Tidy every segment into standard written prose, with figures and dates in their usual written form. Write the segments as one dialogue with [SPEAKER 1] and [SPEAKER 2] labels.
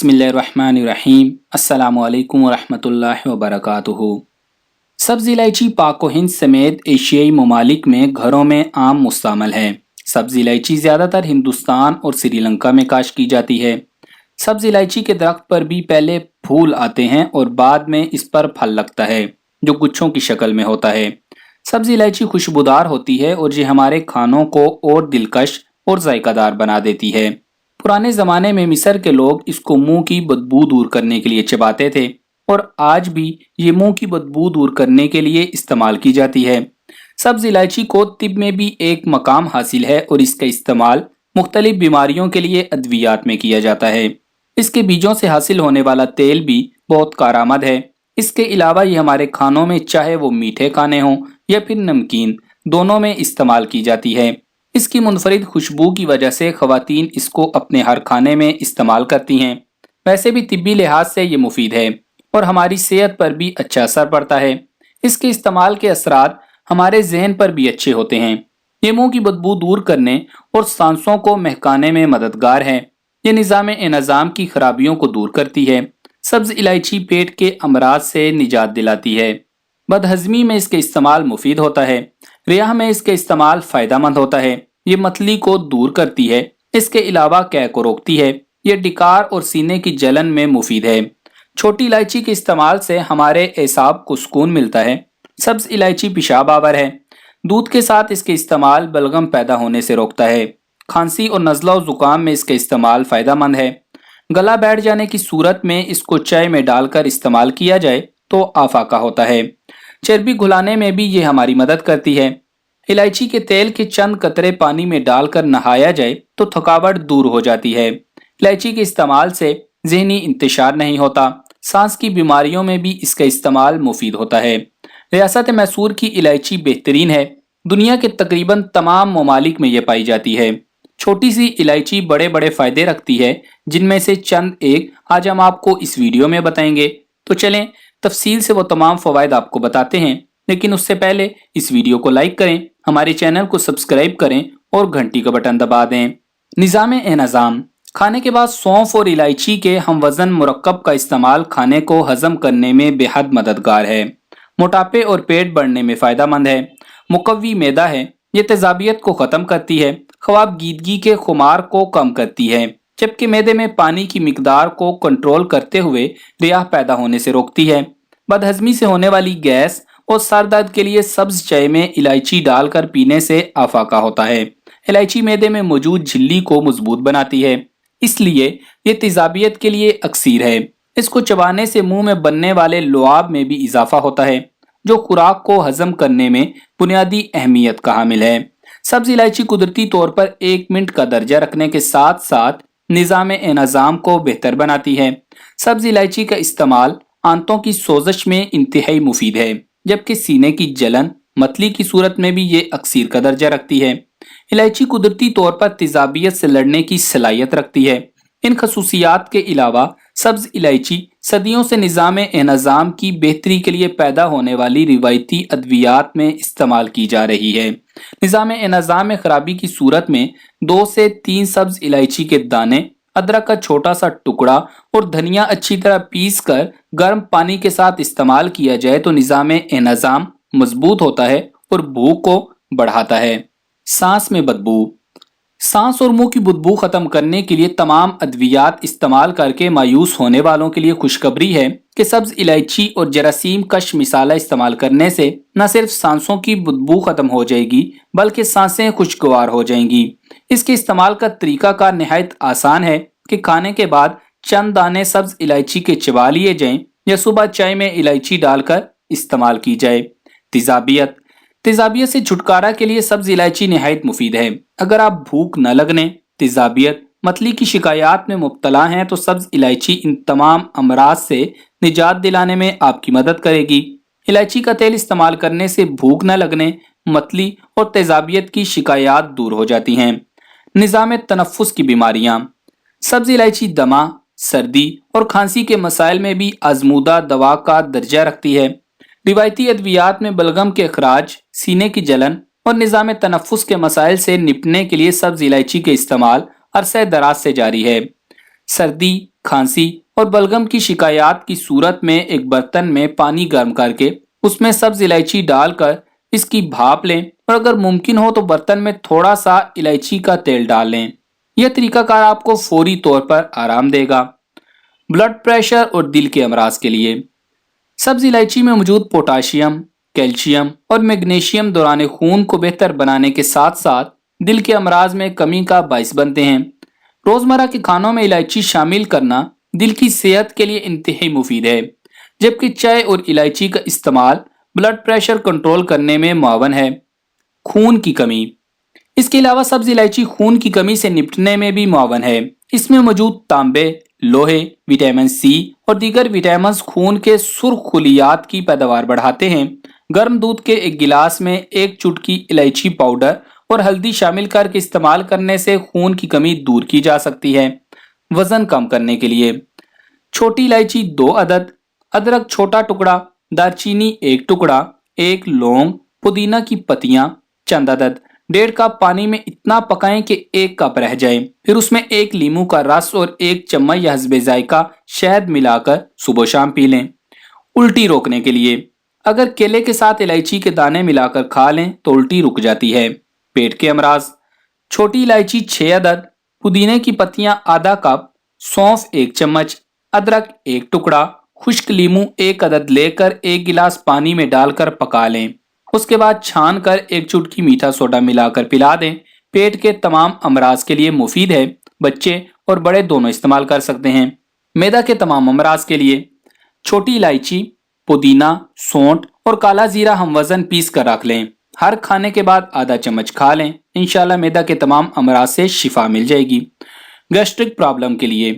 [SPEAKER 1] बिस्मिल्लाहिर्रहमानिर्रहीम। अस्सलामुअलैकुम वरहमतुल्लाहि वबरकातुहू। सब्ज़ इलायची पाक व हिंद समेत एशियाई ममालिक में घरों में आम मुस्तअमल है। सब्ज़ इलायची ज़्यादातर हिंदुस्तान और श्रीलंका में काश्त की जाती है। सब्ज़ इलायची के दरख्त पर भी पहले फूल आते हैं और बाद में इस पर फल लगता है जो गुच्छों की शक्ल में होता है। सब्ज़ इलायची खुशबूदार होती है और ये हमारे खानों को और दिलकश और जायकादार बना देती है। पुराने जमाने में मिस्र के लोग इसको मुंह की बदबू दूर करने के लिए चबाते थे और आज भी ये मुंह की बदबू दूर करने के लिए इस्तेमाल की जाती है। सब्ज इलायची को तिब में भी एक मकाम हासिल है और इसका इस्तेमाल मुख्तलिफ बीमारियों के लिए अद्वियात में किया जाता है। इसके बीजों से हासिल होने वाला तेल भी बहुत कारआमद है। इसके अलावा ये हमारे खानों में चाहे वो मीठे खाने हों या फिर नमकीन, दोनों में इस्तेमाल की जाती है। इसकी मुनफरिद खुशबू की वजह से खवातीन इसको अपने हर खाने में इस्तेमाल करती हैं। वैसे भी तिब्बी लिहाज से ये मुफीद है और हमारी सेहत पर भी अच्छा असर पड़ता है। इसके इस्तेमाल के असरात हमारे जहन पर भी अच्छे होते हैं। ये मुंह की बदबू दूर करने और सांसों को महकाने में मददगार है। ये निज़ाम की खराबियों को दूर करती है। सब्ज इलायची पेट के अमराज से निजात दिलाती है। बदहजमी में इसके इस्तेमाल मुफीद होता है। रियाह में इसके इस्तेमाल फायदेमंद होता है। ये मतली को दूर करती है। इसके अलावा कै को रोकती है। ये डिकार और सीने की जलन में मुफीद है। छोटी इलायची के इस्तेमाल से हमारे एसाब को सुकून मिलता है। सब्ज इलायची पेशाब आवर है। दूध के साथ इसके इस्तेमाल बलगम पैदा होने से रोकता है। खांसी और नज़ला और जुकाम में इसका इस्तेमाल फायदेमंद है। गला बैठ जाने की सूरत में इसको चाय में डालकर इस्तेमाल किया जाए तो आफाका होता है। चर्बी घुलाने में भी ये हमारी मदद करती है। इलायची के तेल के चंद कतरे पानी में डालकर नहाया जाए तो थकावट दूर हो जाती है। इलायची के इस्तेमाल से ज़हनी इंतशार नहीं होता। सांस की बीमारियों में भी इसका इस्तेमाल मुफीद होता है। रियासत मैसूर की इलायची बेहतरीन है। दुनिया के तकरीबन तमाम ममालिक में ये पाई जाती है। छोटी सी इलायची बड़े बड़े फायदे रखती है, जिनमें से चंद एक आज हम आपको इस वीडियो में बताएंगे। तो चलें तफसील से वो तमाम फवायद आपको बताते हैं, लेकिन उससे पहले इस वीडियो को लाइक करें, हमारे चैनल को सब्सक्राइब करें और घंटी का बटन दबा दें। निज़ाम खाने के बाद सौंफ और इलायची के हम वजन मुरक्कब का इस्तेमाल खाने को हजम करने में बेहद मददगार है। मोटापे और पेट बढ़ने में फायदेमंद है। मुकव्वी मैदा है। ये तेजाबियत को खत्म करती है। ख्वाबगीदगी के खुमार को कम करती है, जबकि मैदे में पानी की मिकदार को कंट्रोल करते हुए रियाह पैदा होने से रोकती है। बदहजमी से होने वाली गैस और सर दर्द के लिए सब्ज चाय में इलायची डालकर पीने से आफाका होता है। इलायची मैदे में मौजूद झिल्ली को मजबूत बनाती है, इसलिए ये तेजाबियत के लिए अक्सीर है। इसको चबाने से मुंह में बनने वाले लुआब में भी इजाफा होता है, जो खुराक को हजम करने में बुनियादी अहमियत का हामिल है। सब्ज इलायची कुदरती तौर पर 1 मिनट का दर्जा रखने के साथ साथ निज़ाम को बेहतर बनाती है। सब्ज इलायची का इस्तेमाल आंतों की सोजश में इंतहाई मुफीद है, जबकि सीने की जलन मतली की सूरत में भी ये अक्सीर का दर्जा रखती है। इलायची कुदरती तौर पर तेजाबियत से लड़ने की सलाहियत रखती है। इन खसूसियात के अलावा सब्ज इलायची सदियों से निज़ाम की बेहतरी के लिए पैदा होने वाली रिवायती अद्वियात में इस्तेमाल की जा रही है। निज़ाम खराबी की सूरत में 2 से 3 सब्ज इलायची के दाने, अदरक का छोटा सा टुकड़ा और धनिया अच्छी तरह पीस कर गर्म पानी के साथ इस्तेमाल किया जाए तो निज़ाम मजबूत होता है और भूख को बढ़ाता है। सांस में बदबू। सांस और मुंह की बदबू खत्म करने के लिए तमाम अद्वियात इस्तेमाल करके मायूस होने वालों के लिए खुशखबरी है कि सब्ज इलायची और जरासीम कश मिसाला इस्तेमाल करने से न सिर्फ सांसों की बदबू खत्म हो जाएगी, बल्कि सांसें खुशगवार हो जाएंगी। इसके इस्तेमाल का तरीकाकार निहायत आसान है कि खाने के बाद चंद दाने सब्ज इलायची के चबा लिए जाएं या सुबह चाय में इलायची डालकर इस्तेमाल की जाए। तेजाबियत से छुटकारा के लिए सब्ज इलायची निहायत मुफीद है। अगर आप भूख न लगने, तेजाबियत, मतली की शिकायत में मुब्तला हैं तो सब्ज इलायची इन तमाम अमराज से निजात दिलाने में आपकी मदद करेगी। इलायची का तेल इस्तेमाल करने से भूख न लगने, मतली और तेजाबियत की शिकायत दूर हो जाती हैं। निज़ाम तनफ्फुस की बीमारियां। सब्ज इलायची दमा, सर्दी और खांसी के मसाइल में भी आजमूदा दवा का दर्जा रखती है। रिवायती अद्वियात में बलगम के अखराज, सीने की जलन और निज़ाम तनफ्फुस के मसाइल से निपटने के लिए सब्ज इलायची के इस्तेमाल अरसे दराज से जारी है। سردی، کھانسی اور بلغم کی شکایات کی صورت میں ایک برتن میں پانی گرم کر کے اس میں سبز الائچی ڈال کر اس کی بھاپ لیں، اور اگر ممکن ہو تو برتن میں تھوڑا سا الائچی کا تیل ڈال لیں۔ یہ طریقہ کار آپ کو فوری طور پر آرام دے گا۔ بلڈ پریشر اور دل کے امراض کے لیے سبز الائچی میں موجود پوٹاشیم، کیلشیم اور میگنیشیم دوران خون کو بہتر بنانے کے ساتھ ساتھ دل کے امراض میں کمی کا باعث بنتے ہیں۔ روزمرہ کے کھانوں میں الائچی شامل کرنا دل کی صحت کے لیے انتہائی مفید ہے، جبکہ چائے اور الائچی کا استعمال بلڈ پریشر کنٹرول کرنے میں معاون ہے۔ خون کی کمی اس کے علاوہ سبز الائچی خون کی کمی سے نپٹنے میں بھی معاون ہے۔ اس میں موجود تانبے، لوہے، وٹامن سی اور دیگر وٹامنز خون کے سرخ خلیات کی پیداوار بڑھاتے ہیں۔ گرم دودھ کے ایک گلاس میں ایک چٹکی الائچی پاؤڈر اور ہلدی شامل کر کے استعمال کرنے سے خون کی کمی دور کی جا سکتی ہے۔ وزن کم کرنے کے لیے چھوٹی الائچی 2 عدد، ادرک چھوٹا ٹکڑا، دارچینی 1 ٹکڑا، 1 لونگ، پودینہ کی پتیاں چند عدد، 1.5 کپ پانی میں اتنا پکائیں کہ 1 کپ رہ جائے، پھر اس میں 1 لیموں کا رس اور 1 چمچ یا حسب ذائقہ شہد ملا کر صبح و شام پی لیں۔ الٹی روکنے کے لیے اگر کیلے کے ساتھ الائچی کے دانے ملا کر کھا لیں تو الٹی رک جاتی ہے۔ پیٹ کے امراض چھوٹی الائچی 6 عدد، پودینے کی پتیاں آدھا کپ، سونف 1 چمچ، ادرک 1 ٹکڑا، خشک لیموں 1 عدد لے کر 1 گلاس پانی میں ڈال کر پکا لیں۔ اس کے بعد چھان کر 1 چٹکی میٹھا سوڈا ملا کر پلا دیں۔ پیٹ کے تمام امراض کے لیے مفید ہے، بچے اور بڑے دونوں استعمال کر سکتے ہیں۔ معدہ کے تمام امراض کے لیے چھوٹی الائچی، پودینہ، سونٹ اور کالا زیرہ ہم وزن پیس کر رکھ لیں۔ ہر کھانے کے بعد آدھا چمچ کھا لیں، انشاءاللہ معدہ کے تمام امراض سے شفا مل جائے گی۔ گیسٹرک پرابلم کے لیے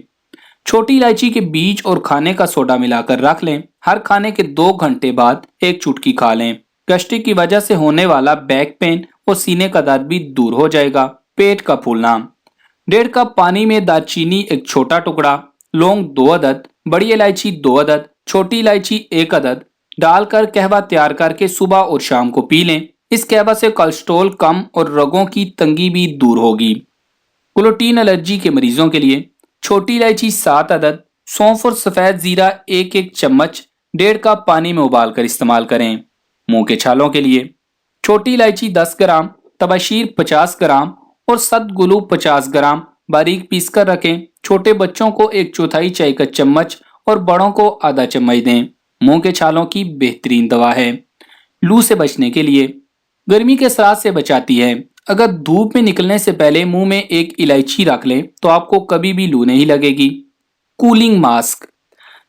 [SPEAKER 1] چھوٹی الائچی کے بیج اور کھانے کا سوڈا ملا کر رکھ لیں، ہر کھانے کے 2 گھنٹے بعد 1 چٹکی کھا لیں۔ گیسٹرک کی وجہ سے ہونے والا بیک پین اور سینے کا درد بھی دور ہو جائے گا۔ پیٹ کا پھولنا 1.5 کپ پانی میں دارچینی 1 چھوٹا ٹکڑا، لونگ 2 عدد، بڑی الائچی 2 عدد، چھوٹی الائچی 1 عدد ڈال کر قہوہ تیار کر کے صبح اور شام کو پی لیں۔ اس قہوہ سے کولیسٹرول کم اور رگوں کی تنگی بھی دور ہوگی۔ گلوٹین الرجی کے مریضوں کے لیے چھوٹی الائچی 7 عدد، سونف اور سفید زیرہ 1 چمچ 1.5 کپ پانی میں ابال کر استعمال کریں۔ منہ کے چھالوں کے لیے چھوٹی الائچی 10 گرام، تباشیر 50 گرام اور ست گلو 50 گرام باریک پیس کر رکھیں۔ چھوٹے بچوں کو 1/4 چائے کا چمچ اور بڑوں کو آدھا چمچ دیں۔ منہ کے چھالوں کی بہترین دوا ہے۔ لو سے بچنے کے لیے گرمی کے اثرات سے بچاتی ہے۔ اگر دھوپ میں نکلنے سے پہلے منہ میں 1 الائچی رکھ لیں تو آپ کو کبھی بھی لو نہیں لگے گی۔ کولنگ ماسک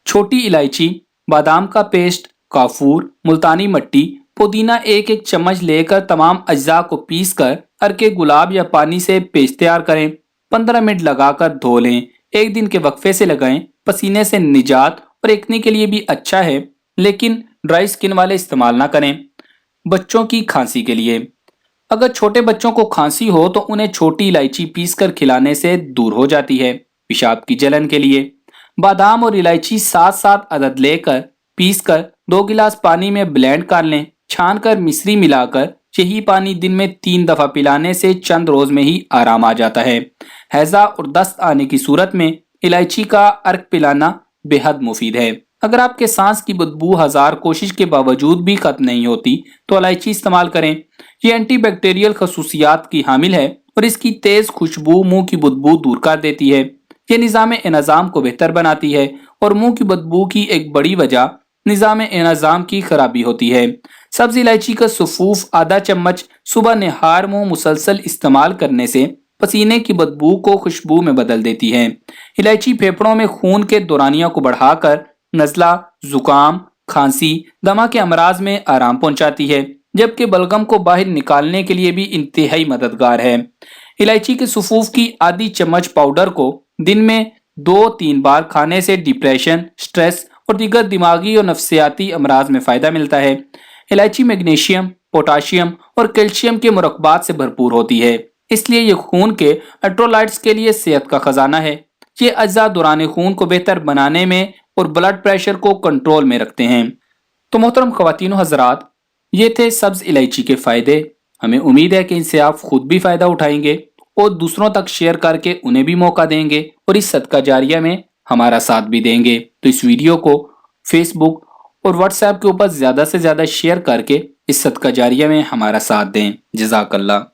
[SPEAKER 1] چھوٹی الائچی، بادام کا پیسٹ، کافور، ملتانی مٹی، پودینہ 1 چمچ لے کر تمام اجزاء کو پیس کر ارکے گلاب یا پانی سے پیسٹ تیار کریں۔ 15 منٹ لگا کر دھو لیں۔ 1 دن کے وقفے سے لگائیں۔ پسینے سے نجات اور ایکنی کے لیے بھی اچھا ہے، لیکن ڈرائی سکن والے استعمال نہ کریں۔ بچوں کی کھانسی کے لیے اگر چھوٹے بچوں کو کھانسی ہو تو انہیں چھوٹی الائچی پیس کر کھلانے سے دور ہو جاتی ہے۔ پیشاب کی جلن کے لیے بادام اور الائچی 7 عدد لے کر پیس کر 2 گلاس پانی میں بلینڈ کر لیں۔ چھان کر مصری ملا کر یہی پانی دن میں 3 دفعہ پلانے سے چند روز میں ہی آرام آ جاتا ہے۔ ہیضہ اور دست آنے کی صورت میں الائچی کا عرق پلانا بے حد مفید ہے۔ اگر آپ کے سانس کی بدبو ہزار کوشش کے باوجود بھی ختم نہیں ہوتی تو الائچی استعمال کریں۔ یہ اینٹی بیکٹیریل خصوصیات کی حامل ہے اور اس کی تیز خوشبو منہ کی بدبو دور کر دیتی ہے۔ یہ نظام انہضام کو بہتر بناتی ہے اور منہ کی بدبو کی ایک بڑی وجہ نظام انہضام کی خرابی ہوتی ہے۔ سبز الائچی کا سفوف آدھا چمچ صبح نہار منہ مسلسل استعمال کرنے سے پسینے کی بدبو کو خوشبو میں بدل دیتی ہے۔ الائچی پھیپھڑوں میں خون کے دورانیہ کو بڑھا کر نزلہ، زکام، کھانسی، دمہ کے امراض میں آرام پہنچاتی ہے، جبکہ بلغم کو باہر نکالنے کے لیے بھی انتہائی مددگار ہے۔ الائچی کے سفوف کی آدھی چمچ پاؤڈر کو دن میں 2-3 بار کھانے سے ڈپریشن، سٹریس اور دیگر دماغی اور نفسیاتی امراض میں فائدہ ملتا ہے۔ الائچی میگنیشیم، پوٹاشیم اور کیلشیم کے مرکبات سے بھرپور ہوتی ہے، اس لیے یہ خون کے الیکٹرولائٹس کے لیے صحت کا خزانہ ہے۔ یہ اجزاء دوران خون کو بہتر بنانے میں اور بلڈ پریشر کو کنٹرول میں رکھتے ہیں۔ تو محترم خواتین و حضرات، یہ تھے سبز الائچی کے فائدے۔ ہمیں امید ہے کہ ان سے آپ خود بھی فائدہ اٹھائیں گے اور دوسروں تک شیئر کر کے انہیں بھی موقع دیں گے اور اس صدقہ جاریہ میں ہمارا ساتھ بھی دیں گے۔ تو اس ویڈیو کو فیس بک اور واٹس ایپ کے اوپر زیادہ سے زیادہ شیئر کر کے اس صدقہ جاریہ میں ہمارا ساتھ دیں۔ جزاک اللہ۔